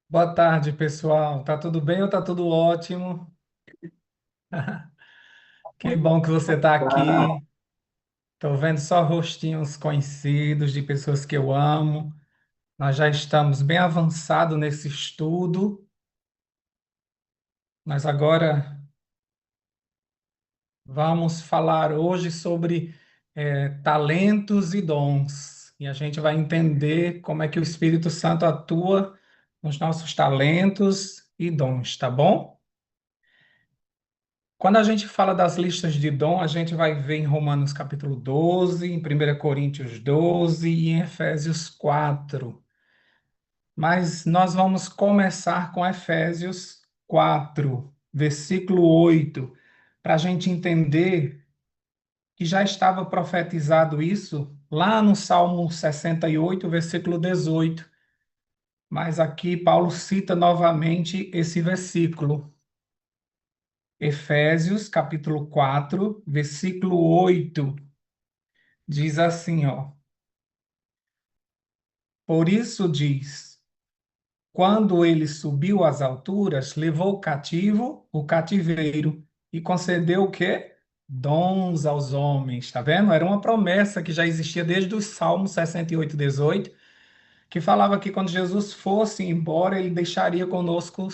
Boa tarde, pessoal. Tá tudo bem ou tá tudo ótimo? Que bom que você está aqui. Estou vendo só rostinhos conhecidos de pessoas que eu amo. Nós já estamos bem avançados nesse estudo, mas agora vamos falar hoje sobre talentos e dons. E a gente vai entender como é que o Espírito Santo atua nos nossos talentos e dons, tá bom? Quando a gente fala das listas de dom, a gente vai ver em Romanos capítulo 12, em 1 Coríntios 12 e em Efésios 4. Mas nós vamos começar com Efésios 4, versículo 8, para a gente entender que já estava profetizado isso lá no Salmo 68, versículo 18. Mas aqui Paulo cita novamente esse versículo. Efésios capítulo 4, versículo 8. Diz assim, ó. Por isso diz: quando ele subiu às alturas, levou cativo o cativeiro e concedeu o quê? Dons aos homens. Tá vendo? Era uma promessa que já existia desde o Salmo 68, 18, que falava que quando Jesus fosse embora, ele deixaria conosco,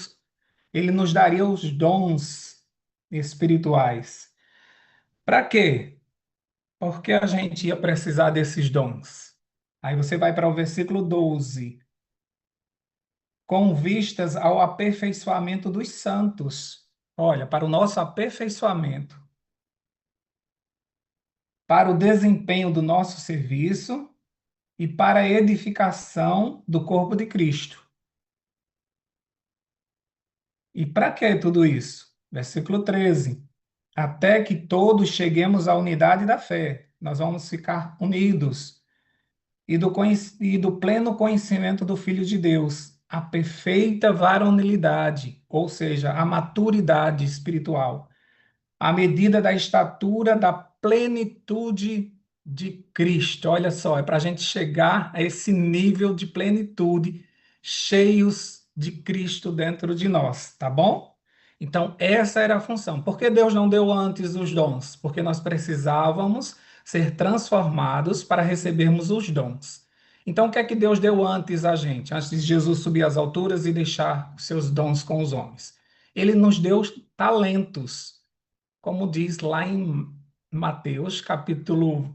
ele nos daria os dons espirituais. Para quê? Porque a gente ia precisar desses dons. Aí você vai para o versículo 12. Com vistas ao aperfeiçoamento dos santos. Olha, para o nosso aperfeiçoamento, para o desempenho do nosso serviço e para a edificação do corpo de Cristo. E para que tudo isso? Versículo 13. Até que todos cheguemos à unidade da fé. Nós vamos ficar unidos e do pleno conhecimento do Filho de Deus, a perfeita varonilidade, ou seja, a maturidade espiritual, à medida da estatura da plenitude de Cristo. Olha só, é para a gente chegar a esse nível de plenitude, cheios de Cristo dentro de nós, tá bom? Então, essa era a função. Por que Deus não deu antes os dons? Porque nós precisávamos ser transformados para recebermos os dons. Então, o que é que Deus deu antes a gente, antes de Jesus subir às alturas e deixar os seus dons com os homens? Ele nos deu talentos, como diz lá em Mateus, capítulo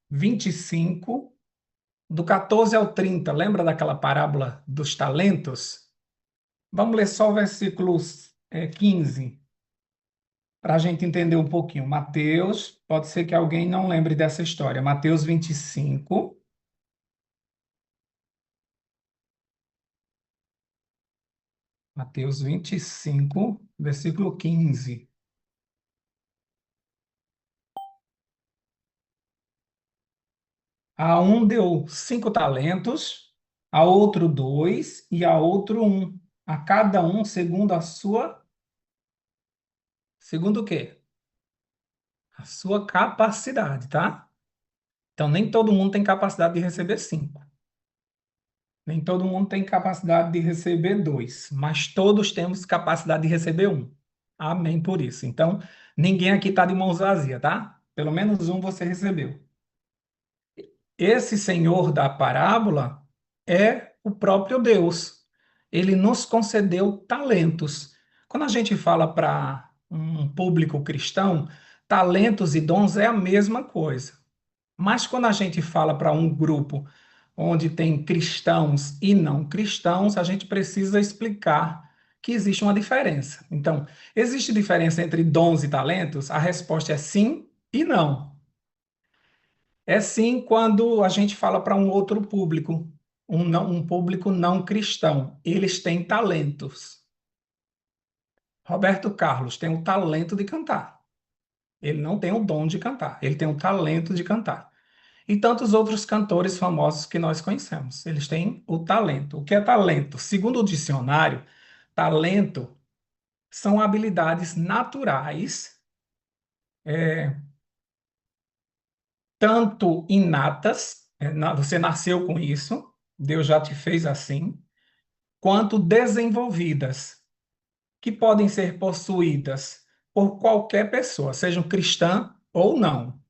25, do 14 ao 30. Lembra daquela parábola dos talentos? Vamos ler só o versículo 15, para a gente entender um pouquinho. Mateus, pode ser que alguém não lembre dessa história. Mateus 25, Mateus 25, versículo 15. A um deu 5 talentos, a outro 2 e a outro um. A cada um segundo a sua, segundo o quê? A sua capacidade, tá? Então, nem todo mundo tem capacidade de receber 5. Nem todo mundo tem capacidade de receber 2. Mas todos temos capacidade de receber um. Amém por isso. Então, ninguém aqui está de mãos vazias, tá? Pelo menos um você recebeu. Esse Senhor da parábola é o próprio Deus. Ele nos concedeu talentos. Quando a gente fala para um público cristão, talentos e dons é a mesma coisa. Mas quando a gente fala para um grupo onde tem cristãos e não cristãos, a gente precisa explicar que existe uma diferença. Então, existe diferença entre dons e talentos? A resposta é sim e não. É sim quando a gente fala para um outro público, um público não cristão. Eles têm talentos. Roberto Carlos tem o talento de cantar. Ele não tem o dom de cantar, ele tem o talento de cantar. E tantos outros cantores famosos que nós conhecemos. Eles têm o talento. O que é talento? Segundo o dicionário, talento são habilidades naturais, é, tanto inatas, você nasceu com isso, Deus já te fez assim, quanto desenvolvidas, que podem ser possuídas por qualquer pessoa, sejam cristã ou não.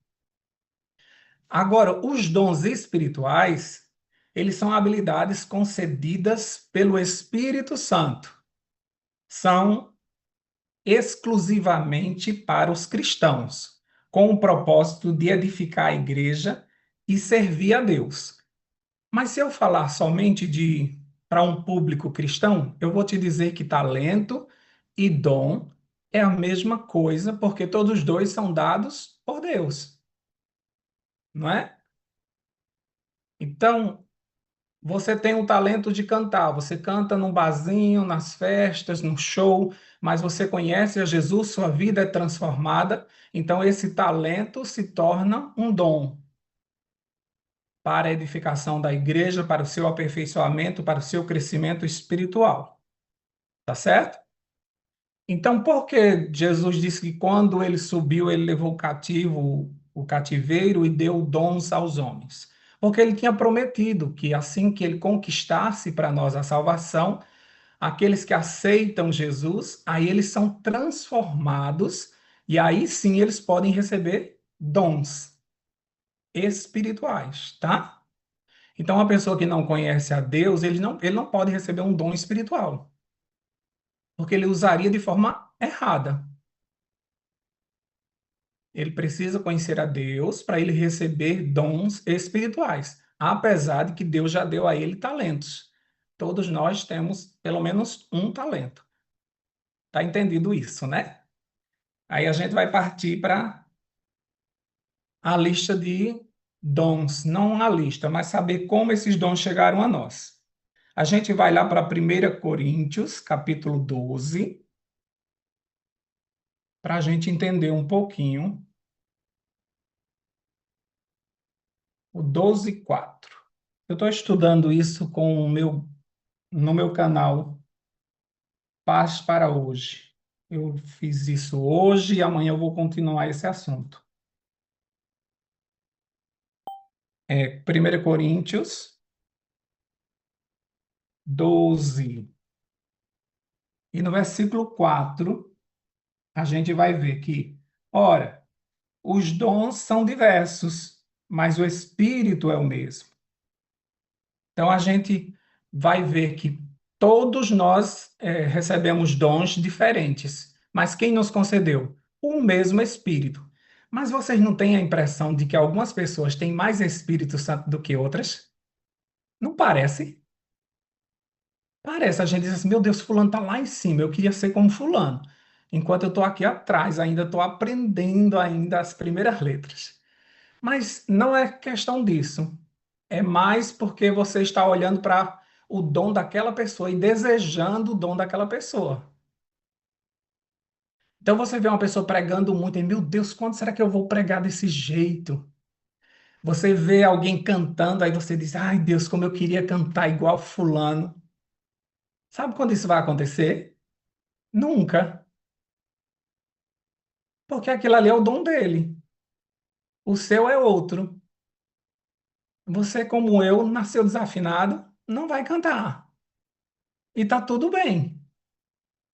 Agora, os dons espirituais, eles são habilidades concedidas pelo Espírito Santo. São exclusivamente para os cristãos, com o propósito de edificar a igreja e servir a Deus. Mas se eu falar somente de para um público cristão, eu vou te dizer que talento e dom é a mesma coisa, porque todos os dois são dados por Deus, não é? Então, você tem o talento de cantar, você canta num barzinho, nas festas, num show, mas você conhece a Jesus, sua vida é transformada, então esse talento se torna um dom para a edificação da igreja, para o seu aperfeiçoamento, para o seu crescimento espiritual, tá certo? Então, por que Jesus disse que quando ele subiu, ele levou o cativo, o cativeiro e deu dons aos homens? Porque ele tinha prometido que assim que ele conquistasse para nós a salvação, aqueles que aceitam Jesus, aí eles são transformados e aí sim eles podem receber dons espirituais, tá? Então, uma pessoa que não conhece a Deus, ele não pode receber um dom espiritual, porque ele usaria de forma errada. Ele precisa conhecer a Deus para ele receber dons espirituais, apesar de que Deus já deu a ele talentos. Todos nós temos pelo menos um talento. Tá entendido isso, né? Aí a gente vai partir para a lista de dons, não a lista, mas saber como esses dons chegaram a nós. A gente vai lá para 1 Coríntios, capítulo 12, para a gente entender um pouquinho o 12:4. Eu estou estudando isso no meu canal Paz para Hoje. Eu fiz isso hoje e amanhã eu vou continuar esse assunto. 1 Coríntios 12. E no versículo 4, a gente vai ver que, ora, os dons são diversos, mas o Espírito é o mesmo. Então a gente vai ver que todos nós recebemos dons diferentes, mas quem nos concedeu? O mesmo Espírito. Mas vocês não têm a impressão de que algumas pessoas têm mais Espírito Santo do que outras? Não parece? Parece. A gente diz assim, meu Deus, fulano está lá em cima, eu queria ser como fulano. Enquanto eu estou aqui atrás, ainda estou aprendendo ainda as primeiras letras. Mas não é questão disso. É mais porque você está olhando para o dom daquela pessoa e desejando o dom daquela pessoa. Então você vê uma pessoa pregando muito e, meu Deus, quando será que eu vou pregar desse jeito? Você vê alguém cantando, aí você diz, ai Deus, como eu queria cantar igual fulano. Sabe quando isso vai acontecer? Nunca. Porque aquilo ali é o dom dele. O seu é outro. Você, como eu, nasceu desafinado, não vai cantar. E tá tudo bem.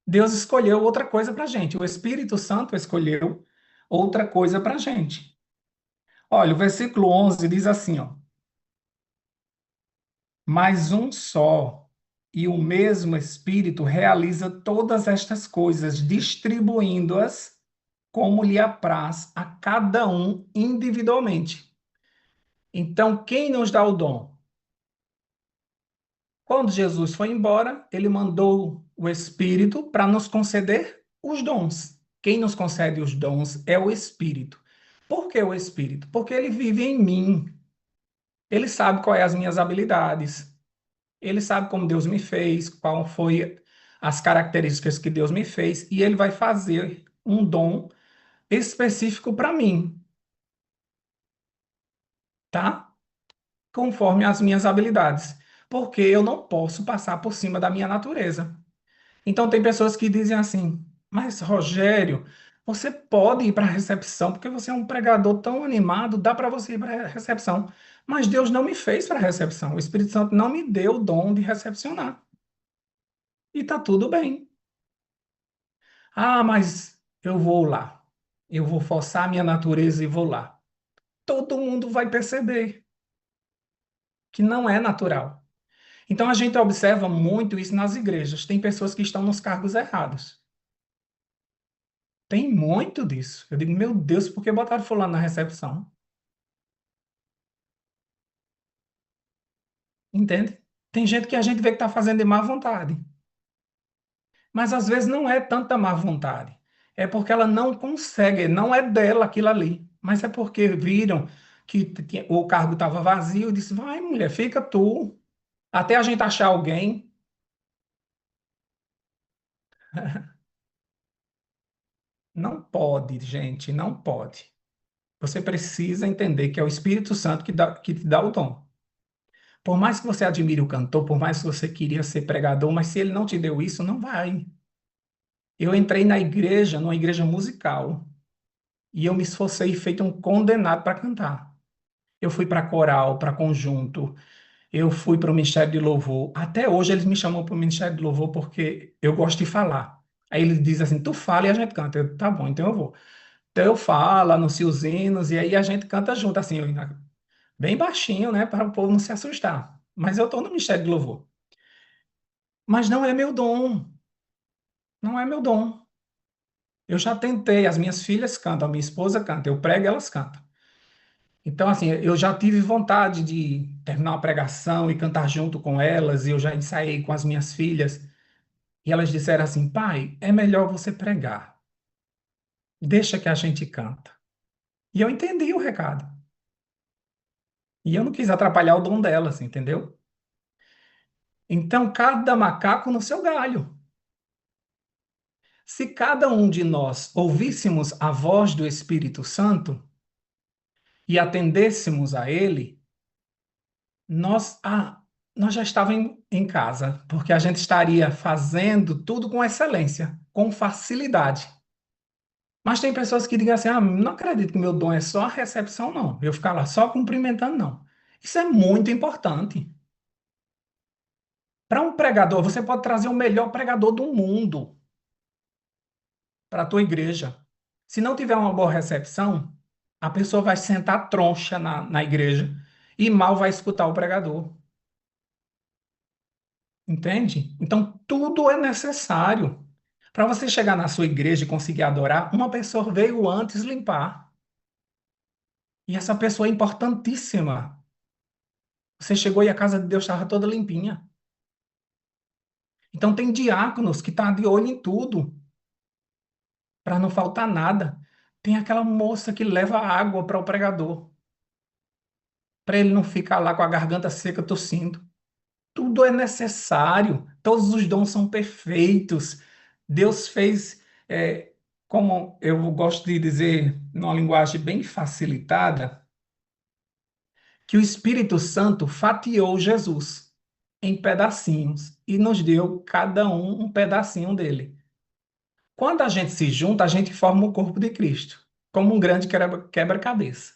Deus escolheu outra coisa para a gente. O Espírito Santo escolheu outra coisa para a gente. Olha, o versículo 11 diz assim, ó. Mas um só e o mesmo Espírito realiza todas estas coisas, distribuindo-as como lhe apraz a cada um individualmente. Então, quem nos dá o dom? Quando Jesus foi embora, ele mandou o Espírito para nos conceder os dons. Quem nos concede os dons é o Espírito. Por que o Espírito? Porque ele vive em mim. Ele sabe quais as minhas habilidades. Ele sabe como Deus me fez, qual foi as características que Deus me fez, e ele vai fazer um dom específico para mim, tá? Conforme as minhas habilidades. Porque eu não posso passar por cima da minha natureza. Então, tem pessoas que dizem assim: Mas, Rogério, você pode ir para a recepção, porque você é um pregador tão animado, dá para você ir para a recepção. Mas Deus não me fez para a recepção. O Espírito Santo não me deu o dom de recepcionar. e tá tudo bem. Ah, mas eu vou lá. Eu vou forçar a minha natureza e vou lá. Todo mundo vai perceber que não é natural. Então a gente observa muito isso nas igrejas. Tem pessoas que estão nos cargos errados. Tem muito disso. Eu digo, meu Deus, por que botaram fulano na recepção? Entende? Tem gente que a gente vê que está fazendo de má vontade. Mas às vezes não é tanta má vontade. É porque ela não consegue, não é dela aquilo ali. Mas é porque viram que o cargo estava vazio e disse, vai, mulher, fica tu. Até a gente achar alguém. Não pode, gente, não pode. Você precisa entender que é o Espírito Santo que te dá o dom. Por mais que você admire o cantor, por mais que você queria ser pregador, mas se ele não te deu isso, não vai. Eu entrei na igreja, numa igreja musical, e eu me esforcei e feito um condenado para cantar. Eu fui para coral, para conjunto, eu fui para o Ministério de Louvor. Até hoje eles me chamam para o Ministério de Louvor porque eu gosto de falar. Aí eles dizem assim, tu fala e a gente canta. Eu, tá bom, então eu vou. Então eu falo, anuncio os hinos, e aí a gente canta junto, assim, bem baixinho, né, para o povo não se assustar. Mas eu estou no Ministério de Louvor. Mas não é meu dom, não é meu dom. Eu já tentei, as minhas filhas cantam, a minha esposa canta, eu prego, elas cantam. Então, assim, eu já tive vontade de terminar uma pregação e cantar junto com elas, e eu já ensaiei com as minhas filhas, e elas disseram assim: pai, é melhor você pregar, deixa que a gente canta. E eu entendi o recado. E eu não quis atrapalhar o dom delas, entendeu? Então, cada macaco no seu galho. Se cada um de nós ouvíssemos a voz do Espírito Santo e atendêssemos a ele, nós, nós já estávamos em casa, porque a gente estaria fazendo tudo com excelência, com facilidade. Mas tem pessoas que dizem assim: ah, não acredito que meu dom é só a recepção, não. Eu ficar lá só cumprimentando, não. Isso é muito importante. Para um pregador, você pode trazer o melhor pregador do mundo para a tua igreja. Se não tiver uma boa recepção, a pessoa vai sentar troncha na igreja e mal vai escutar o pregador. Entende? Então, tudo é necessário. Para você chegar na sua igreja e conseguir adorar, uma pessoa veio antes limpar. E essa pessoa é importantíssima. Você chegou e a casa de Deus estava toda limpinha. Então, tem diáconos que estão de olho em tudo, para não faltar nada. Tem aquela moça que leva água para o pregador, para ele não ficar lá com a garganta seca tossindo. Tudo é necessário, todos os dons são perfeitos. Deus fez, como eu gosto de dizer, numa linguagem bem facilitada, que o Espírito Santo fatiou Jesus em pedacinhos e nos deu cada um pedacinho dele. Quando a gente se junta, a gente forma o corpo de Cristo, como um grande quebra-cabeça.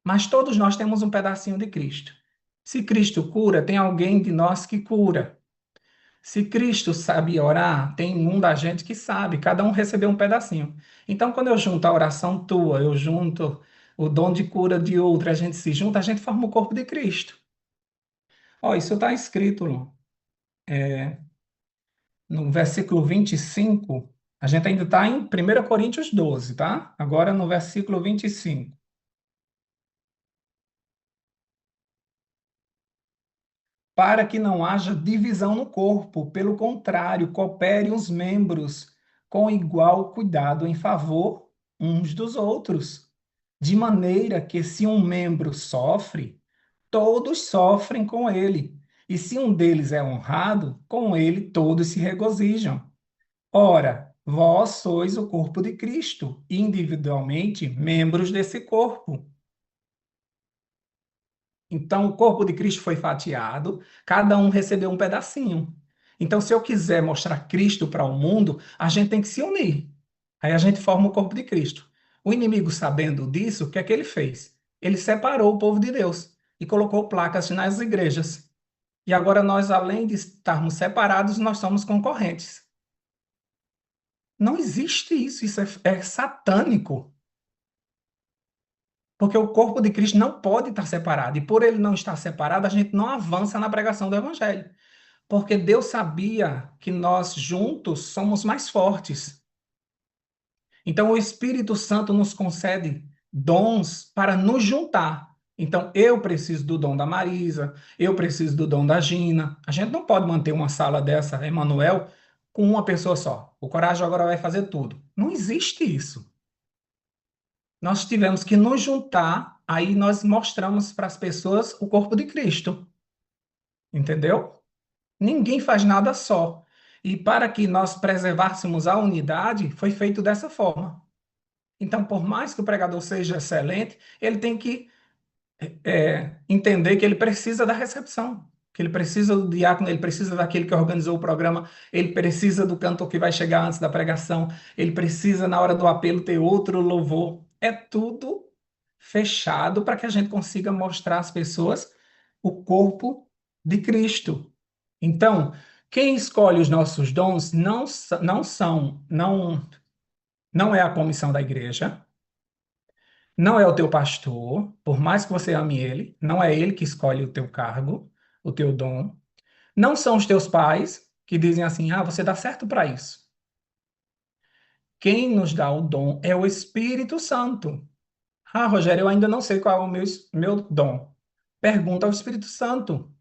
Mas todos nós temos um pedacinho de Cristo. Se Cristo cura, tem alguém de nós que cura. Se Cristo sabe orar, tem um da gente que sabe, cada um recebeu um pedacinho. Então, quando eu junto a oração tua, eu junto o dom de cura de outro, a gente se junta, a gente forma o corpo de Cristo. Ó, isso está escrito no versículo 25. A gente ainda está em 1 Coríntios 12, tá? Agora no versículo 25. Para que não haja divisão no corpo, pelo contrário, cooperem os membros com igual cuidado em favor uns dos outros, de maneira que se um membro sofre, todos sofrem com ele, e se um deles é honrado, com ele todos se regozijam. Ora, vós sois o corpo de Cristo, e individualmente membros desse corpo. Então, o corpo de Cristo foi fatiado, cada um recebeu um pedacinho. Então, se eu quiser mostrar Cristo para o mundo, a gente tem que se unir. Aí a gente forma o corpo de Cristo. O inimigo, sabendo disso, o que é que ele fez? Ele separou o povo de Deus e colocou placas nas igrejas. E agora nós, além de estarmos separados, nós somos concorrentes. Não existe isso, isso é satânico. Porque o corpo de Cristo não pode estar separado. E por ele não estar separado, a gente não avança na pregação do Evangelho. Porque Deus sabia que nós juntos somos mais fortes. Então, o Espírito Santo nos concede dons para nos juntar. Então, eu preciso do dom da Marisa, eu preciso do dom da Gina. A gente não pode manter uma sala dessa, Emanuel, com uma pessoa só. O Coragem agora vai fazer tudo. Não existe isso. Nós tivemos que nos juntar, aí nós mostramos para as pessoas o corpo de Cristo. Entendeu? Ninguém faz nada só. E para que nós preservássemos a unidade, foi feito dessa forma. Então, por mais que o pregador seja excelente, ele tem que entender que ele precisa da recepção, que ele precisa do diácono, ele precisa daquele que organizou o programa, ele precisa do cantor que vai chegar antes da pregação, ele precisa, na hora do apelo, ter outro louvor. É tudo fechado para que a gente consiga mostrar às pessoas o corpo de Cristo. Então, quem escolhe os nossos dons não é a comissão da igreja, não é o teu pastor, por mais que você ame ele, não é ele que escolhe o teu cargo, o teu dom. Não são os teus pais que dizem assim: ah, você dá certo para isso. Quem nos dá o dom é o Espírito Santo. Ah, Rogério, eu ainda não sei qual é o meu dom. Pergunta ao Espírito Santo.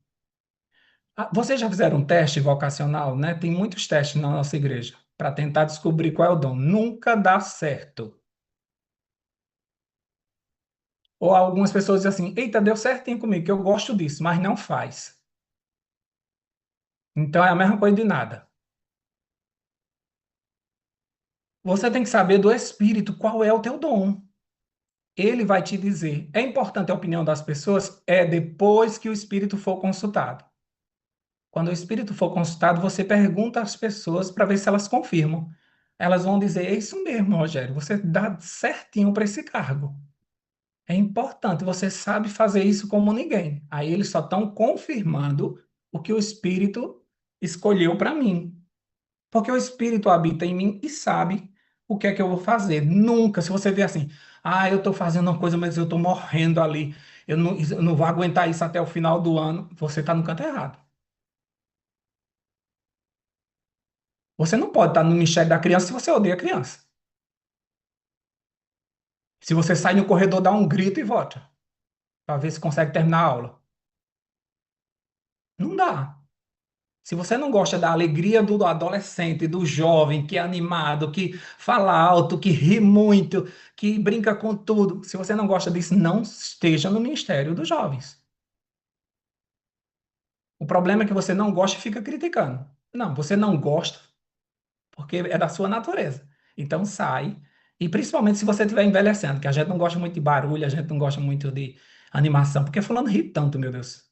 Ah, vocês já fizeram um teste vocacional, né? Tem muitos testes na nossa igreja para tentar descobrir qual é o dom. Nunca dá certo. Ou algumas pessoas dizem assim: eita, deu certinho comigo, que eu gosto disso, mas não faz. Então é a mesma coisa de nada. Você tem que saber do Espírito qual é o teu dom. Ele vai te dizer. É importante a opinião das pessoas? É depois que o Espírito for consultado. Quando o Espírito for consultado, você pergunta às pessoas para ver se elas confirmam. Elas vão dizer: é isso mesmo, Rogério, você dá certinho para esse cargo. É importante, você sabe fazer isso como ninguém. Aí eles só estão confirmando o que o Espírito escolheu para mim. Porque o Espírito habita em mim e sabe o que é que eu vou fazer. Nunca, se você vê assim: ah, eu estou fazendo uma coisa, mas eu estou morrendo ali, eu não vou aguentar isso até o final do ano, você está no canto errado. Você não pode estar no ministério da criança se você odeia a criança. Se você sai no corredor, dá um grito e volta, para ver se consegue terminar a aula. Não dá. Se você não gosta da alegria do adolescente, do jovem, que é animado, que fala alto, que ri muito, que brinca com tudo, se você não gosta disso, não esteja no ministério dos jovens. O problema é que você não gosta e fica criticando. Não, você não gosta porque é da sua natureza. Então sai, e principalmente se você estiver envelhecendo, que a gente não gosta muito de barulho, a gente não gosta muito de animação, porque fulano ri tanto, meu Deus.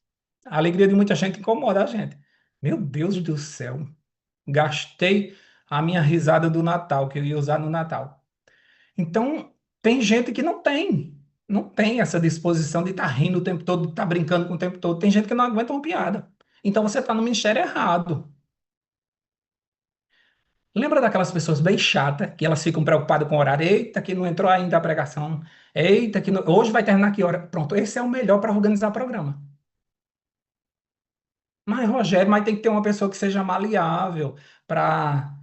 A alegria de muita gente incomoda a gente. Meu Deus do céu. Gastei a minha risada do Natal, que eu ia usar no Natal. Então, tem gente que não tem essa disposição de estar rindo o tempo todo, de estar brincando com o tempo todo. Tem gente que não aguenta uma piada. Então, você está no ministério errado. Lembra daquelas pessoas bem chatas, que elas ficam preocupadas com o horário? Eita, que não entrou ainda a pregação. Eita, hoje vai terminar que hora? Pronto, esse é o melhor para organizar programa. Mas, Rogério, tem que ter uma pessoa que seja maleável para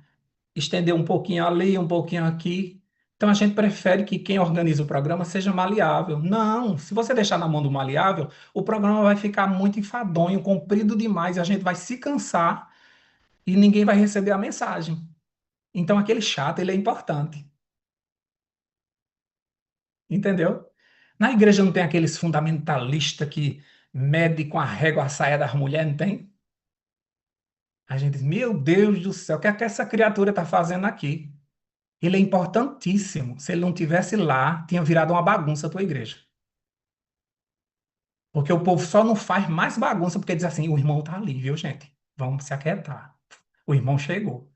estender um pouquinho ali, um pouquinho aqui. Então a gente prefere que quem organiza o programa seja maleável. Não, se você deixar na mão do maleável, o programa vai ficar muito enfadonho, comprido demais, e a gente vai se cansar e ninguém vai receber a mensagem. Então aquele chato, ele é importante, entendeu? Na igreja não tem aqueles fundamentalistas que mede com a régua a saia das mulheres, não tem? A gente diz: meu Deus do céu, o que é que essa criatura está fazendo aqui? Ele é importantíssimo. Se ele não tivesse lá, tinha virado uma bagunça a tua igreja. Porque o povo só não faz mais bagunça porque diz assim: o irmão tá ali, viu, gente? Vamos se aquietar. O irmão chegou.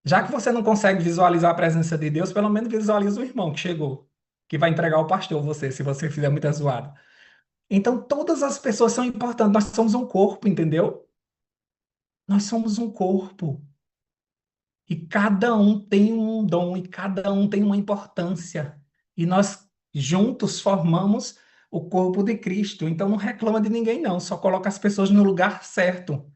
Já que você não consegue visualizar a presença de Deus, pelo menos visualiza o irmão que chegou, que vai entregar o pastor você, se você fizer muita zoada. Então, todas as pessoas são importantes. Nós somos um corpo, entendeu? Nós somos um corpo. E cada um tem um dom, e cada um tem uma importância. E nós juntos formamos o corpo de Cristo. Então, não reclama de ninguém, não. Só coloca as pessoas no lugar certo.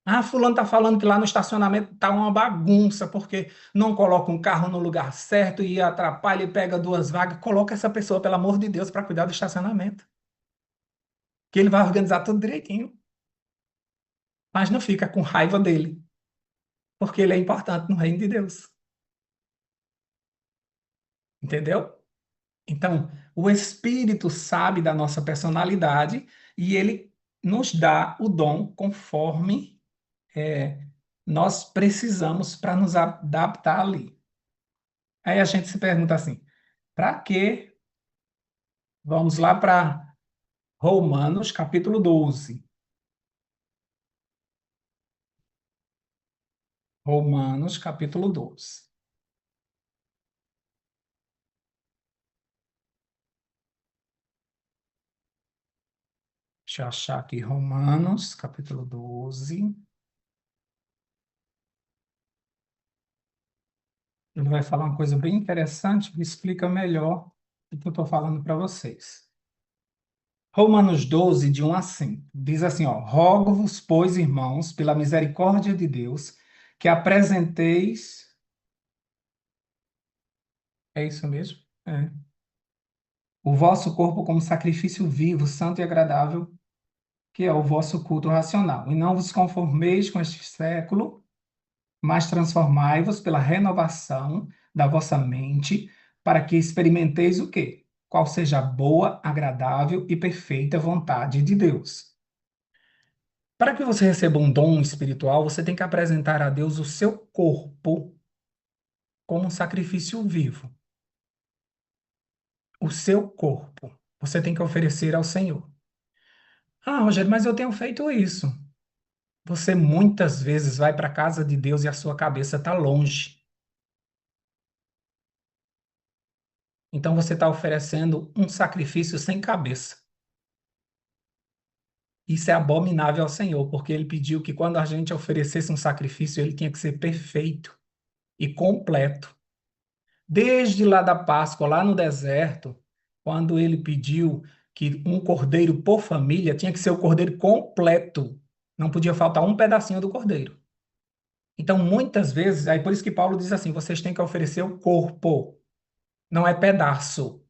Ah, fulano está falando que lá no estacionamento está uma bagunça, porque não coloca um carro no lugar certo e atrapalha e pega duas vagas. Coloca essa pessoa, pelo amor de Deus, para cuidar do estacionamento. Que ele vai organizar tudo direitinho. Mas não fica com raiva dele, porque ele é importante no reino de Deus. Entendeu? Então, o Espírito sabe da nossa personalidade e ele nos dá o dom conforme é, nós precisamos para nos adaptar ali. Aí a gente se pergunta assim, para quê? Vamos lá para Romanos, capítulo 12. Romanos, capítulo 12. Deixa eu achar aqui Romanos, capítulo 12. Ele vai falar uma coisa bem interessante que explica melhor o que eu estou falando para vocês. Romanos 12, de 1 a 5, diz assim, ó, rogo-vos, pois, irmãos, pela misericórdia de Deus, que apresenteis, é isso mesmo? É, o vosso corpo como sacrifício vivo, santo e agradável, que é o vosso culto racional. E não vos conformeis com este século, mas transformai-vos pela renovação da vossa mente, para que experimenteis o quê? Qual seja a boa, agradável e perfeita vontade de Deus. Para que você receba um dom espiritual, você tem que apresentar a Deus o seu corpo como um sacrifício vivo. O seu corpo. Você tem que oferecer ao Senhor. Ah, Rogério, mas eu tenho feito isso. Você muitas vezes vai para a casa de Deus e a sua cabeça está longe. Então você está oferecendo um sacrifício sem cabeça. Isso é abominável ao Senhor, porque ele pediu que quando a gente oferecesse um sacrifício, ele tinha que ser perfeito e completo. Desde lá da Páscoa, lá no deserto, quando ele pediu que um cordeiro por família tinha que ser o cordeiro completo. Não podia faltar um pedacinho do cordeiro. Então, muitas vezes, aí por isso que Paulo diz assim: vocês têm que oferecer o corpo, não é pedaço.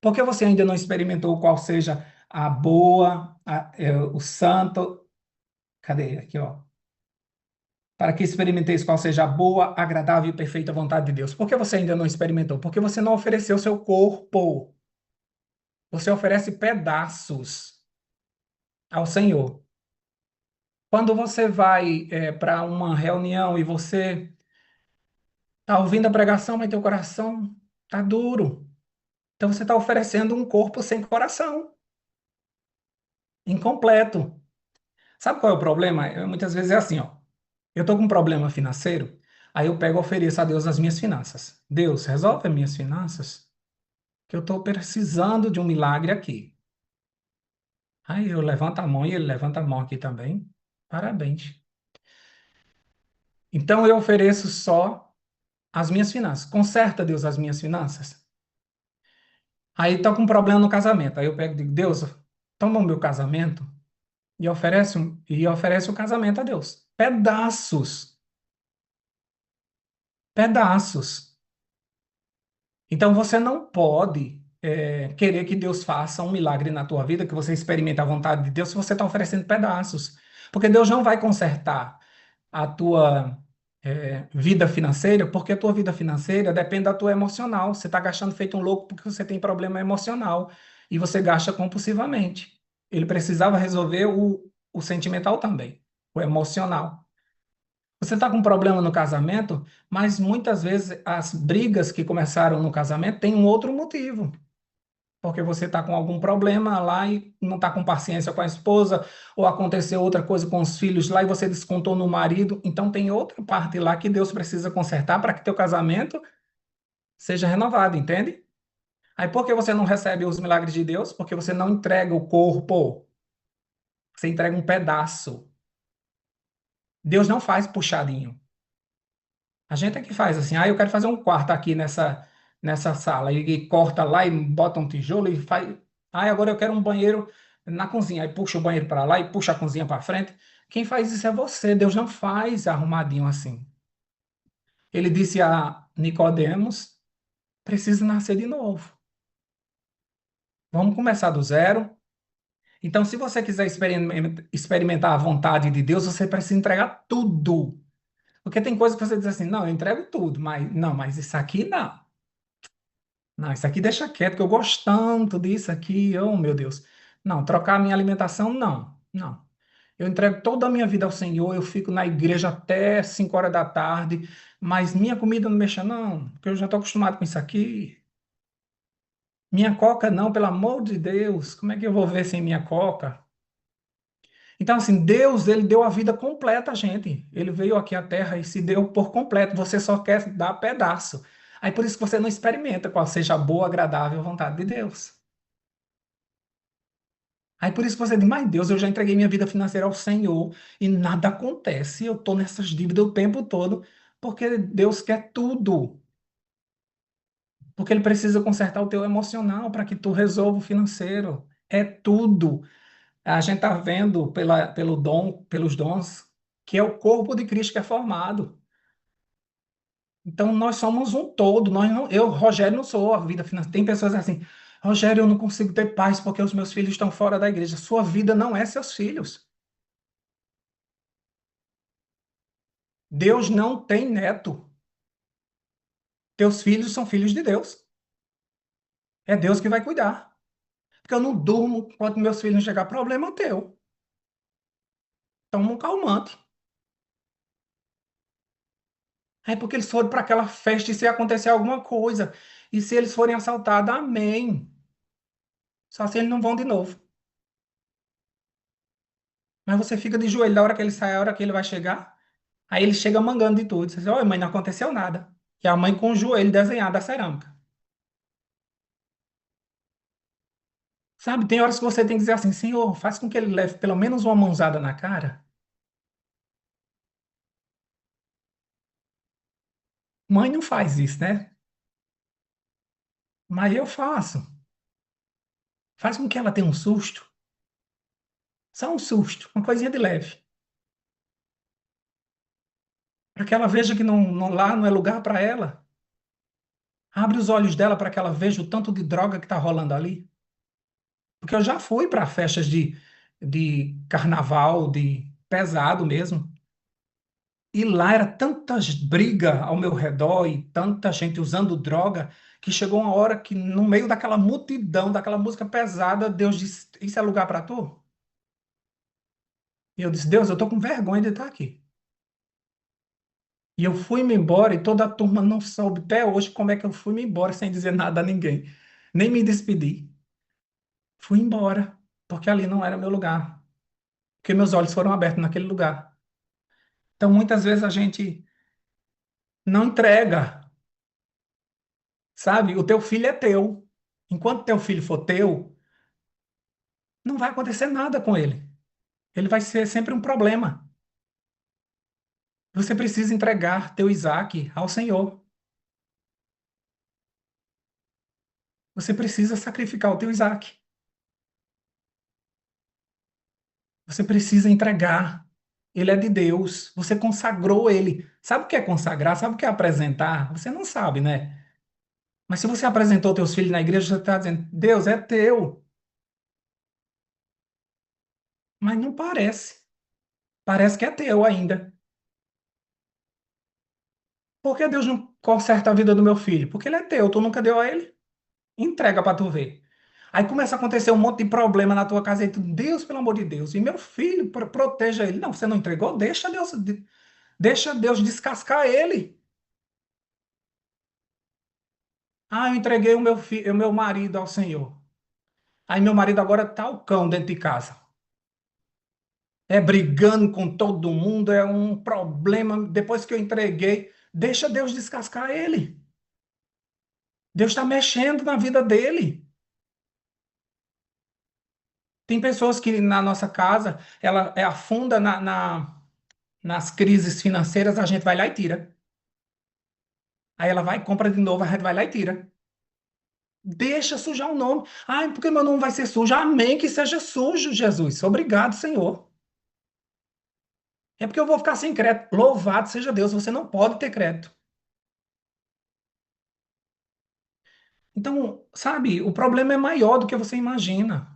Porque você ainda não experimentou qual seja a boa, o santo. Cadê? Aqui, ó. Para que experimenteis qual seja a boa, agradável e perfeita vontade de Deus. Por que você ainda não experimentou? Porque você não ofereceu seu corpo. Você oferece pedaços ao Senhor. Quando você vai para uma reunião e você está ouvindo a pregação, mas teu coração está duro. Então você está oferecendo um corpo sem coração, incompleto. Sabe qual é o problema? Muitas vezes é assim, ó. Eu estou com um problema financeiro, aí eu pego e ofereço a Deus as minhas finanças. Deus, resolve as minhas finanças, que eu estou precisando de um milagre aqui. Aí eu levanto a mão e ele levanta a mão aqui também. Parabéns. Então eu ofereço só as minhas finanças. Conserta, Deus, as minhas finanças. Aí está com um problema no casamento. Aí eu pego e digo, Deus, toma o meu casamento e oferece o casamento a Deus. Pedaços, pedaços. Então você não pode querer que Deus faça um milagre na tua vida, que você experimente a vontade de Deus, se você está oferecendo pedaços. Porque Deus não vai consertar a tua vida financeira, porque a tua vida financeira depende da tua emocional. Você está gastando feito um louco porque você tem problema emocional e você gasta compulsivamente. Ele precisava resolver o sentimental também, o emocional. Você está com um problema no casamento, mas muitas vezes as brigas que começaram no casamento têm um outro motivo. Porque você está com algum problema lá e não está com paciência com a esposa, ou aconteceu outra coisa com os filhos lá e você descontou no marido. Então tem outra parte lá que Deus precisa consertar para que teu casamento seja renovado, entende? Aí por que você não recebe os milagres de Deus? Porque você não entrega o corpo, você entrega um pedaço. Deus não faz puxadinho. A gente é que faz assim, eu quero fazer um quarto aqui nessa sala, e corta lá e bota um tijolo e faz. Agora eu quero um banheiro na cozinha, aí puxa o banheiro para lá e puxa a cozinha para frente. Quem faz isso é você, Deus não faz arrumadinho assim. Ele disse a Nicodemos, precisa nascer de novo. Vamos começar do zero. Então, se você quiser experimentar a vontade de Deus, você precisa entregar tudo. Porque tem coisas que você diz assim, não, eu entrego tudo, mas não, mas isso aqui não. Não, isso aqui deixa quieto, que eu gosto tanto disso aqui, oh meu Deus. Não, trocar a minha alimentação, não, não. Eu entrego toda a minha vida ao Senhor, eu fico na igreja até 5 horas da tarde, mas minha comida não mexa, não, porque eu já estou acostumado com isso aqui. Minha coca, não, pelo amor de Deus, como é que eu vou ver sem minha coca? Então, assim, Deus, ele deu a vida completa a gente. Ele veio aqui à Terra e se deu por completo. Você só quer dar pedaço. Aí por isso que você não experimenta qual seja a boa, agradável vontade de Deus. Aí por isso que você diz, mas Deus, eu já entreguei minha vida financeira ao Senhor e nada acontece. Eu estou nessas dívidas o tempo todo, porque Deus quer tudo. Porque Ele precisa consertar o teu emocional para que tu resolva o financeiro. É tudo. A gente está vendo pelos dons, que é o corpo de Cristo que é formado. Então, nós somos um todo. Nós não, eu, Rogério, não sou a vida financeira. Tem pessoas assim, Rogério, eu não consigo ter paz porque os meus filhos estão fora da igreja. Sua vida não é seus filhos. Deus não tem neto. Teus filhos são filhos de Deus. É Deus que vai cuidar. Porque eu não durmo enquanto meus filhos não chegar. Problema teu. Toma um calmante. É porque eles foram para aquela festa e se acontecer alguma coisa. E se eles forem assaltados, amém. Só se eles não vão de novo. Mas você fica de joelho da hora que ele sai, a hora que ele vai chegar. Aí ele chega mangando de tudo. Você diz, oi, mãe, não aconteceu nada. E a mãe com o joelho desenhado da cerâmica. Sabe, tem horas que você tem que dizer assim, Senhor, faz com que ele leve pelo menos uma mãozada na cara. Mãe não faz isso, né? Mas eu faço. Faz com que ela tenha um susto. Só um susto, uma coisinha de leve. Para que ela veja que lá não é lugar para ela. Abre os olhos dela para que ela veja o tanto de droga que está rolando ali. Porque eu já fui para festas de carnaval, de pesado mesmo. E lá era tantas brigas ao meu redor e tanta gente usando droga que chegou uma hora que, no meio daquela multidão, daquela música pesada, Deus disse: Isso é lugar para tu? E eu disse: Deus, eu tô com vergonha de estar aqui. E eu fui-me embora e toda a turma não soube até hoje como é que eu fui-me embora sem dizer nada a ninguém. Nem me despedi. Fui embora, porque ali não era meu lugar. Porque meus olhos foram abertos naquele lugar. Então, muitas vezes a gente não entrega, sabe? O teu filho é teu. Enquanto teu filho for teu, não vai acontecer nada com ele. Ele vai ser sempre um problema. Você precisa entregar teu Isaac ao Senhor. Você precisa sacrificar o teu Isaac. Você precisa entregar. Ele é de Deus. Você consagrou ele. Sabe o que é consagrar? Sabe o que é apresentar? Você não sabe, né? Mas se você apresentou teus filhos na igreja, você está dizendo, Deus é teu. Mas não parece. Parece que é teu ainda. Por que Deus não conserta a vida do meu filho? Porque ele é teu. Tu nunca deu a ele? Entrega para tu ver. Aí começa a acontecer um monte de problema na tua casa e tu, Deus, pelo amor de Deus, e meu filho, proteja ele. Não, você não entregou? Deixa Deus descascar ele. Eu entreguei o meu marido ao Senhor. Aí meu marido agora tá o cão dentro de casa. É brigando com todo mundo, é um problema. Depois que eu entreguei, deixa Deus descascar ele. Deus está mexendo na vida dele. Tem pessoas que na nossa casa, ela afunda nas crises financeiras, a gente vai lá e tira. Aí ela vai, compra de novo, a gente vai lá e tira. Deixa sujar o nome. Ai, porque meu nome vai ser sujo? Amém, que seja sujo, Jesus. Obrigado, Senhor. É porque eu vou ficar sem crédito. Louvado seja Deus, você não pode ter crédito. Então, sabe, o problema é maior do que você imagina.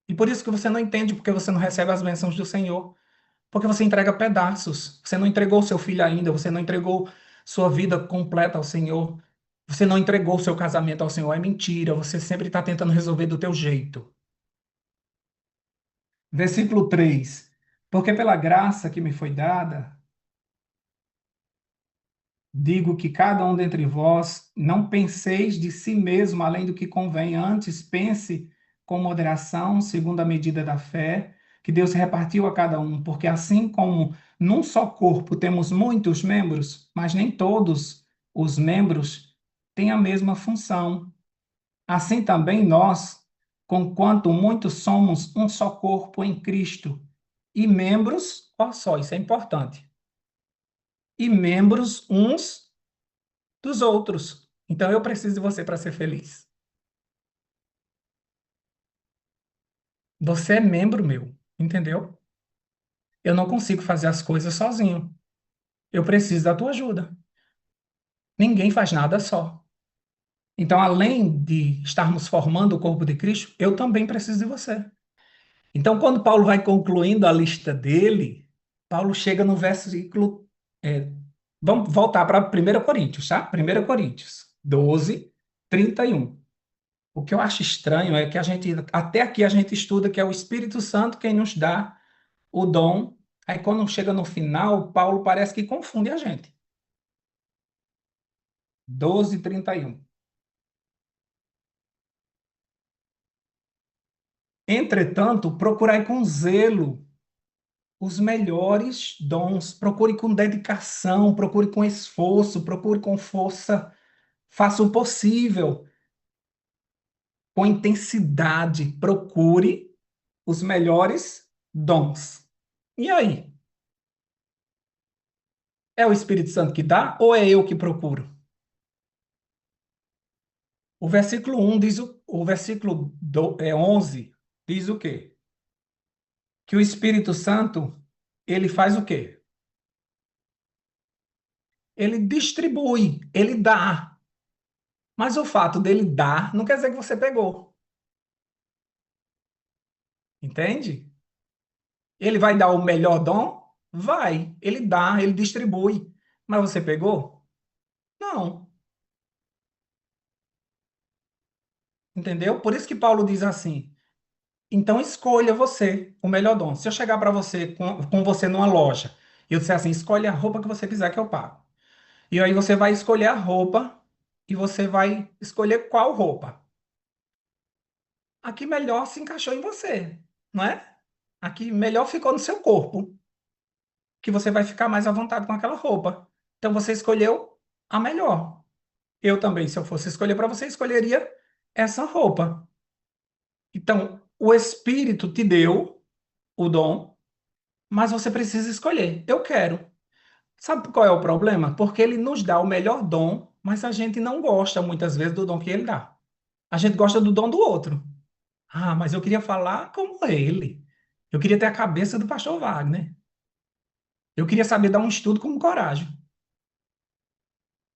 E por isso que você não entende porque você não recebe as bênçãos do Senhor. Porque você entrega pedaços. Você não entregou seu filho ainda, você não entregou sua vida completa ao Senhor. Você não entregou seu casamento ao Senhor. É mentira, você sempre está tentando resolver do teu jeito. Versículo 3. Porque pela graça que me foi dada, digo que cada um dentre vós não penseis de si mesmo além do que convém, antes pense com moderação, segundo a medida da fé que Deus repartiu a cada um, porque assim como num só corpo temos muitos membros, mas nem todos os membros têm a mesma função. Assim também nós, conquanto muitos somos um só corpo em Cristo, e membros, olha só, isso é importante, e membros uns dos outros. Então eu preciso de você para ser feliz. Você é membro meu, entendeu? Eu não consigo fazer as coisas sozinho. Eu preciso da tua ajuda. Ninguém faz nada só. Então, além de estarmos formando o corpo de Cristo, eu também preciso de você. Então, quando Paulo vai concluindo a lista dele, Paulo chega no versículo. Vamos voltar para 1 Coríntios, tá? 1 Coríntios 12, 31. O que eu acho estranho é que a gente, até aqui a gente estuda que é o Espírito Santo quem nos dá o dom. Aí quando chega no final, Paulo parece que confunde a gente. 12, 31. Entretanto, procurai com zelo os melhores dons, procure com dedicação, procure com esforço, procure com força, faça o possível, com intensidade, procure os melhores dons. E aí? É o Espírito Santo que dá ou é eu que procuro? O versículo 1 diz o versículo 11 diz o quê? Que o Espírito Santo, ele faz o quê? Ele distribui, ele dá. Mas o fato dele dar não quer dizer que você pegou. Entende? Ele vai dar o melhor dom? Vai. Ele dá, ele distribui. Mas você pegou? Não. Entendeu? Por isso que Paulo diz assim: então escolha você o melhor dom. Se eu chegar para você com você numa loja e eu disser assim, escolhe a roupa que você quiser que eu pago. E aí você vai escolher a roupa e você vai escolher qual roupa. A que melhor se encaixou em você, não é? A que melhor ficou no seu corpo, que você vai ficar mais à vontade com aquela roupa. Então você escolheu a melhor. Eu também, se eu fosse escolher para você, escolheria essa roupa. Então, o Espírito te deu o dom, mas você precisa escolher. Eu quero. Sabe qual é o problema? Porque ele nos dá o melhor dom, mas a gente não gosta muitas vezes do dom que ele dá. A gente gosta do dom do outro. Ah, mas eu queria falar como ele. Eu queria ter a cabeça do pastor Wagner. Eu queria saber dar um estudo com coragem.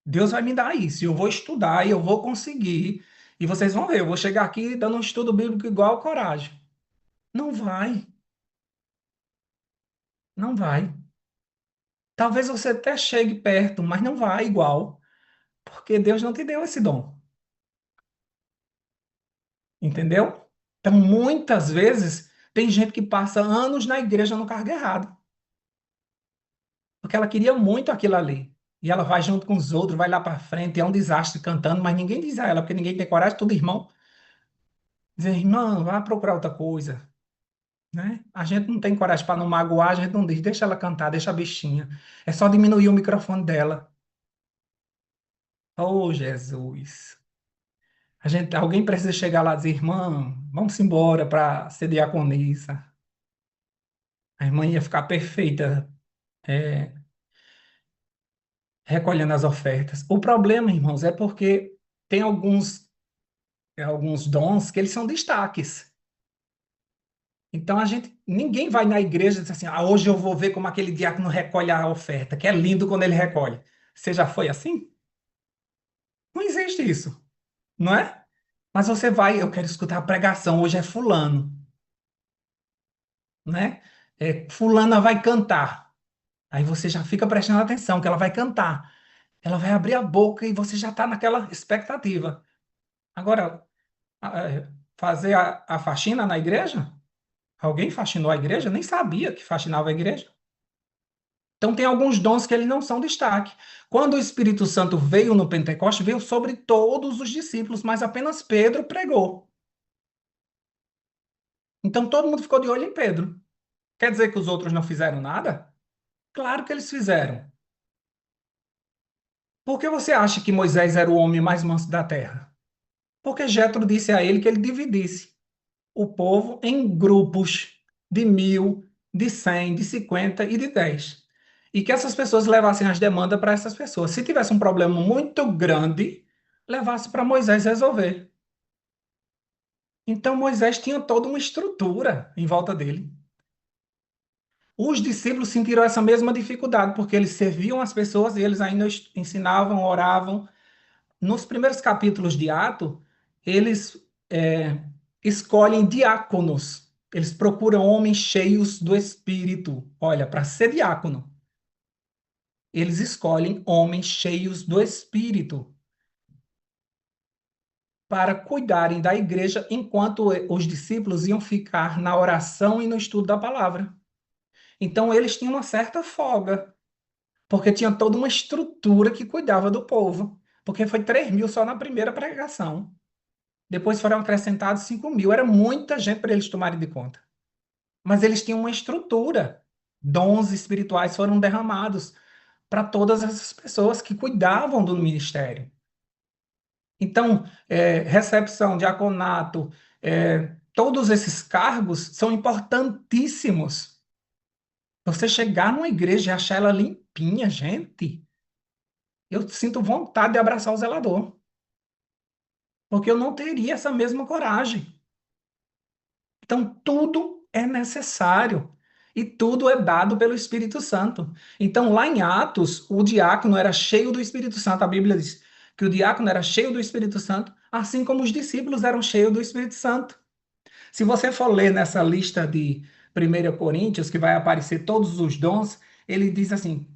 Deus vai me dar isso. Eu vou estudar e eu vou conseguir. E vocês vão ver, eu vou chegar aqui dando um estudo bíblico igual a coragem. Não vai, não vai. Talvez você até chegue perto, mas não vai igual, porque Deus não te deu esse dom. Entendeu? Então, muitas vezes, tem gente que passa anos na igreja no cargo errado, porque ela queria muito aquilo ali. E ela vai junto com os outros, vai lá para frente, é um desastre cantando, mas ninguém diz a ela, porque ninguém tem coragem, tudo irmão. Dizer, irmã, vá procurar outra coisa, né? A gente não tem coragem para não magoar, a gente não diz, deixa ela cantar, deixa a bichinha. É só diminuir o microfone dela. Oh, Jesus. Alguém precisa chegar lá e dizer, irmã, vamos embora para ser diaconisa. A irmã ia ficar perfeita, é, recolhendo as ofertas. O problema, irmãos, é porque tem alguns dons que eles são destaques. Então ninguém vai na igreja e diz assim, hoje eu vou ver como aquele diácono recolhe a oferta, que é lindo quando ele recolhe. Você já foi assim? Não existe isso, não é? Mas você vai, eu quero escutar a pregação, hoje é fulano, né? Fulana vai cantar. Aí você já fica prestando atenção que ela vai cantar. Ela vai abrir a boca e você já está naquela expectativa. Agora, fazer a faxina na igreja? Alguém faxinou a igreja? Nem sabia que faxinava a igreja. Então, tem alguns dons que eles não são destaque. Quando o Espírito Santo veio no Pentecoste, veio sobre todos os discípulos, mas apenas Pedro pregou. Então, todo mundo ficou de olho em Pedro. Quer dizer que os outros não fizeram nada? Claro que eles fizeram. Por que você acha que Moisés era o homem mais manso da terra? Porque Jetro disse a ele que ele dividisse o povo em grupos de 1.000, de 100, de 50 e de 10. E que essas pessoas levassem as demandas para essas pessoas. Se tivesse um problema muito grande, levasse para Moisés resolver. Então Moisés tinha toda uma estrutura em volta dele. Os discípulos sentiram essa mesma dificuldade, porque eles serviam as pessoas e eles ainda ensinavam, oravam. Nos primeiros capítulos de Atos, eles escolhem diáconos. Eles procuram homens cheios do Espírito. Olha, para ser diácono, eles escolhem homens cheios do Espírito para cuidarem da igreja enquanto os discípulos iam ficar na oração e no estudo da palavra. Então, eles tinham uma certa folga, porque tinha toda uma estrutura que cuidava do povo, porque foi 3.000 só na primeira pregação. Depois foram acrescentados 5.000. Era muita gente para eles tomarem de conta. Mas eles tinham uma estrutura. Dons espirituais foram derramados para todas essas pessoas que cuidavam do ministério. Então, recepção, diaconato, todos esses cargos são importantíssimos. Você chegar numa igreja e achar ela limpinha, gente, eu sinto vontade de abraçar o zelador, porque eu não teria essa mesma coragem. Então, tudo é necessário e tudo é dado pelo Espírito Santo. Então, lá em Atos, o diácono era cheio do Espírito Santo. A Bíblia diz que o diácono era cheio do Espírito Santo, assim como os discípulos eram cheios do Espírito Santo. Se você for ler nessa lista de 1 Coríntios, que vai aparecer todos os dons, ele diz assim: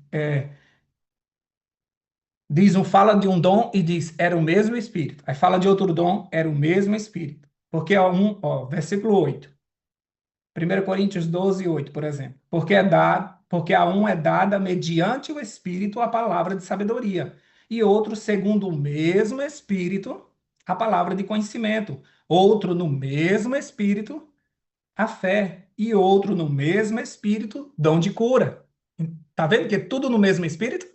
fala de um dom e diz, era o mesmo Espírito. Aí fala de outro dom, era o mesmo Espírito. Porque, versículo 8. 1 Coríntios 12:8, por exemplo. Porque a um é dada mediante o Espírito a palavra de sabedoria, e outro, segundo o mesmo Espírito, a palavra de conhecimento. Outro, no mesmo Espírito, a fé. E outro, no mesmo Espírito, dom de cura. Tá vendo que é tudo no mesmo Espírito?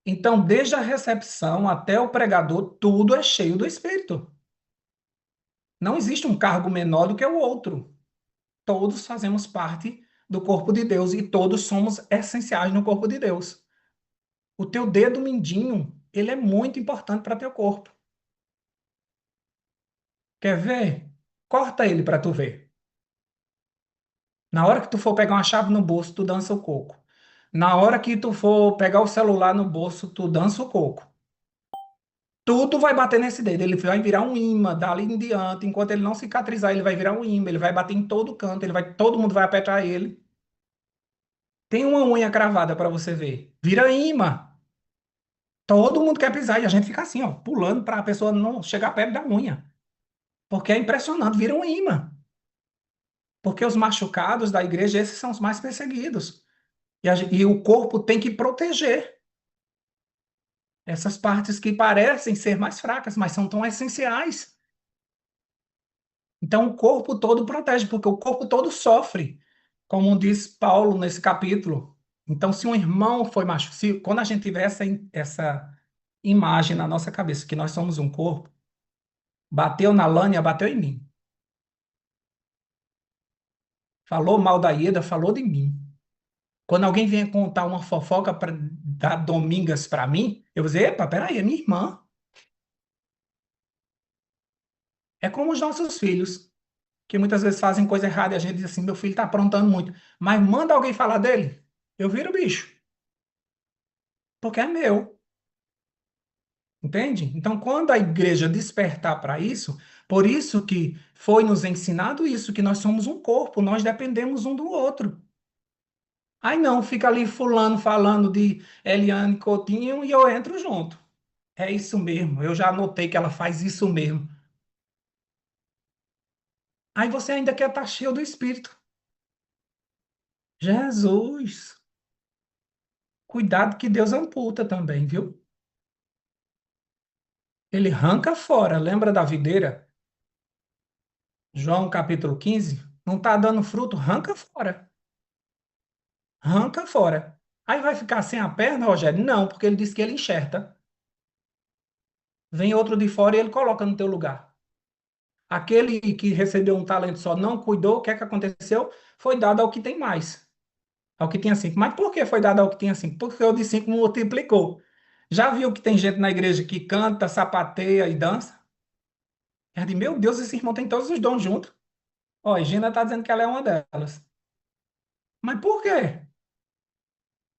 Então, desde a recepção até o pregador, tudo é cheio do Espírito. Não existe um cargo menor do que o outro. Todos fazemos parte do corpo de Deus e todos somos essenciais no corpo de Deus. O teu dedo mindinho, ele é muito importante para teu corpo. Quer ver? Corta ele para tu ver. Na hora que tu for pegar uma chave no bolso, tu dança o coco. Na hora que tu for pegar o celular no bolso, tu dança o coco. Tudo vai bater nesse dedo. Ele vai virar um imã dali em diante. Enquanto ele não cicatrizar, ele vai virar um imã. Ele vai bater em todo canto. Todo mundo vai apertar ele. Tem uma unha cravada para você ver. Vira imã. Todo mundo quer pisar e a gente fica assim, ó, pulando para a pessoa não chegar perto da unha. Porque é impressionante, vira um imã. Porque os machucados da igreja, esses são os mais perseguidos. E o corpo tem que proteger essas partes que parecem ser mais fracas, mas são tão essenciais. Então o corpo todo protege, porque o corpo todo sofre, como diz Paulo nesse capítulo. Então, se um irmão foi machucado, quando a gente tiver essa imagem na nossa cabeça, que nós somos um corpo, Bateu na Lânia, bateu em mim. Falou mal da Ieda, falou de mim. Quando alguém vem contar uma fofoca para dar domingas para mim, eu vou dizer, epa, peraí, é minha irmã. É como os nossos filhos, que muitas vezes fazem coisa errada e a gente diz assim, meu filho está aprontando muito. Mas manda alguém falar dele, eu viro bicho, porque é meu. Entende? Então, quando a igreja despertar para isso, por isso que foi nos ensinado isso, que nós somos um corpo, nós dependemos um do outro. Aí não, fica ali fulano falando de Eliane Coutinho e eu entro junto. É isso mesmo, eu já anotei que ela faz isso mesmo. Aí você ainda quer estar cheio do Espírito. Jesus, cuidado que Deus amputa também, viu? Ele arranca fora, lembra da videira? João capítulo 15, não está dando fruto, arranca fora. Arranca fora. Aí vai ficar sem a perna, Rogério? Não, porque ele disse que ele enxerta. Vem outro de fora e ele coloca no teu lugar. Aquele que recebeu um talento só não cuidou, o que é que aconteceu? Foi dado ao que tem mais, ao que tinha cinco. Mas por que foi dado ao que tinha cinco? Porque o de cinco multiplicou. Já viu que tem gente na igreja que canta, sapateia e dança? É de, meu Deus, esse irmão tem todos os dons juntos. Ó, a Gina está dizendo que ela é uma delas. Mas por quê?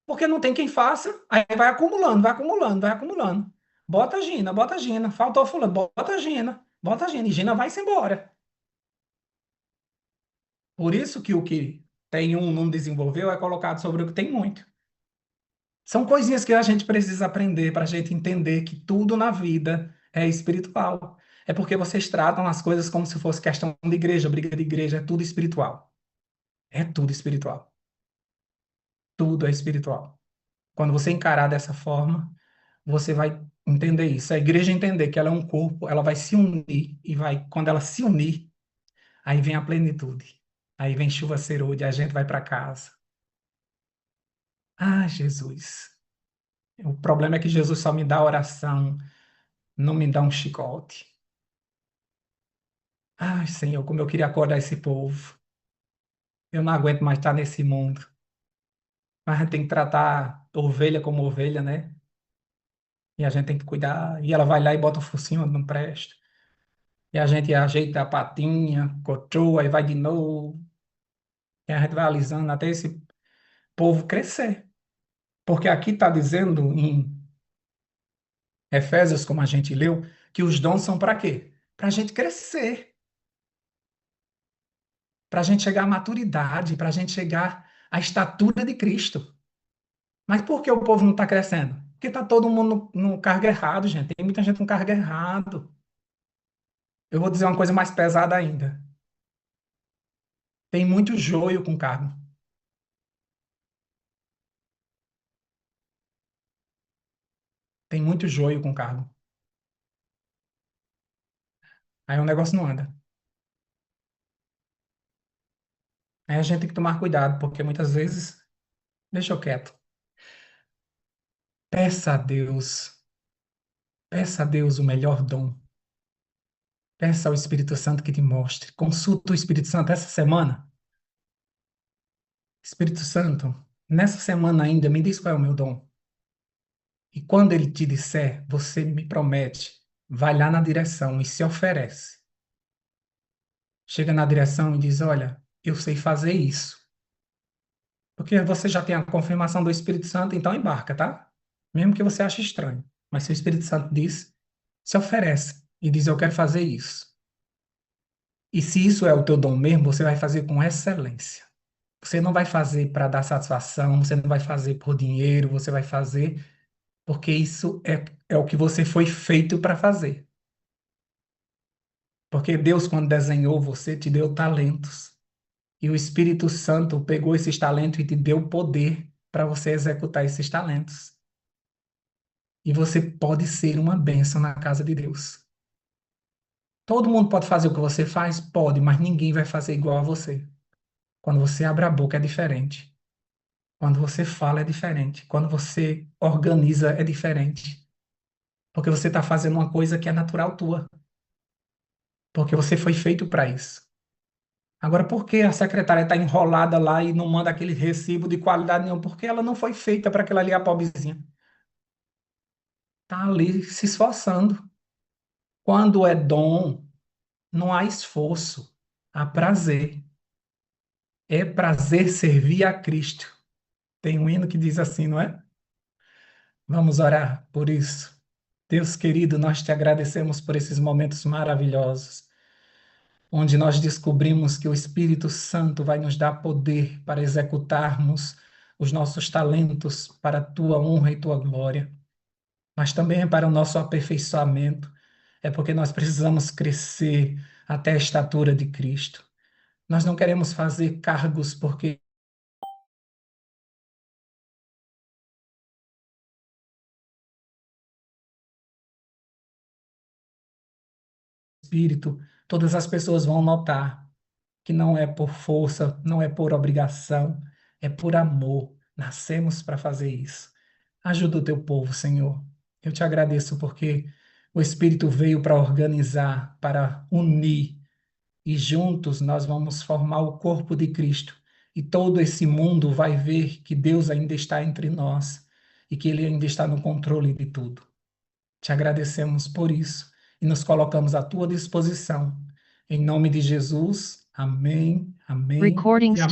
Porque não tem quem faça, aí vai acumulando, vai acumulando, vai acumulando. Bota a Gina. Faltou fulano, bota a Gina. Bota a Gina. E Gina vai-se embora. Por isso que o que tem um não desenvolveu é colocado sobre o que tem muito. São coisinhas que a gente precisa aprender para a gente entender que tudo na vida é espiritual. É porque vocês tratam as coisas como se fosse questão de igreja, briga de igreja, é tudo espiritual. É tudo espiritual. Tudo é espiritual. Quando você encarar dessa forma, você vai entender isso. A igreja entender que ela é um corpo, ela vai se unir e vai, quando ela se unir, aí vem a plenitude. Aí vem chuva cerúlea, a gente vai para casa. Ah, Jesus. O problema é que Jesus só me dá oração, não me dá um chicote. Ai, Senhor, como eu queria acordar esse povo. Eu não aguento mais estar nesse mundo. Mas a gente tem que tratar ovelha como ovelha, né? E a gente tem que cuidar. E ela vai lá e bota o focinho onde não presta. E a gente ajeita a patinha, cotroa, e vai de novo. E a gente vai alisando até esse povo crescer. Porque aqui está dizendo em Efésios, como a gente leu, que os dons são para quê? Para a gente crescer, para a gente chegar à maturidade, para a gente chegar à estatura de Cristo. Mas por que o povo não está crescendo? Porque está todo mundo no cargo errado, gente. Tem muita gente no cargo errado. Eu vou dizer uma coisa mais pesada ainda. Tem muito joio com cargo. Tem muito joio com cargo. Aí o negócio não anda. Aí a gente tem que tomar cuidado, porque muitas vezes, deixa eu quieto. Peça a Deus, peça a Deus o melhor dom. Peça ao Espírito Santo que te mostre. Consulta o Espírito Santo essa semana. Espírito Santo, nessa semana ainda, me diz qual é o meu dom. E quando ele te disser, você me promete, vai lá na direção e se oferece. Chega na direção e diz: Olha, eu sei fazer isso. Porque você já tem a confirmação do Espírito Santo, então embarca, tá? Mesmo que você ache estranho. Mas se o Espírito Santo diz, se oferece e diz: Eu quero fazer isso. E se isso é o teu dom mesmo, você vai fazer com excelência. Você não vai fazer para dar satisfação, você não vai fazer por dinheiro, você vai fazer porque isso é o que você foi feito para fazer. Porque Deus, quando desenhou você, te deu talentos. E o Espírito Santo pegou esses talentos e te deu poder para você executar esses talentos. E você pode ser uma bênção na casa de Deus. Todo mundo pode fazer o que você faz? Pode, mas ninguém vai fazer igual a você. Quando você abre a boca é diferente. Quando você fala é diferente. Quando você organiza é diferente. Porque você está fazendo uma coisa que é natural tua. porque você foi feito para isso. Agora, por que a secretária está enrolada lá e não manda aquele recibo de qualidade nenhuma? Porque ela não foi feita para aquela ali, a pobrezinha. Está ali se esforçando. Quando é dom, não há esforço, há prazer. É prazer servir a Cristo. Tem um hino que diz assim, não é? Vamos orar por isso. Deus querido, nós te agradecemos por esses momentos maravilhosos, onde nós descobrimos que o Espírito Santo vai nos dar poder para executarmos os nossos talentos para a tua honra e tua glória, mas também para o nosso aperfeiçoamento. É porque nós precisamos crescer até a estatura de Cristo. Nós não queremos fazer cargos porque o Espírito, todas as pessoas vão notar que não é por força, não é por obrigação, é por amor. Nascemos para fazer isso. Ajuda o teu povo, Senhor. Eu te agradeço porque o Espírito veio para organizar, para unir, e juntos nós vamos formar o corpo de Cristo. E todo esse mundo vai ver que Deus ainda está entre nós e que Ele ainda está no controle de tudo. Te agradecemos por isso e nos colocamos à tua disposição. Em nome de Jesus, amém, amém Recording e amém.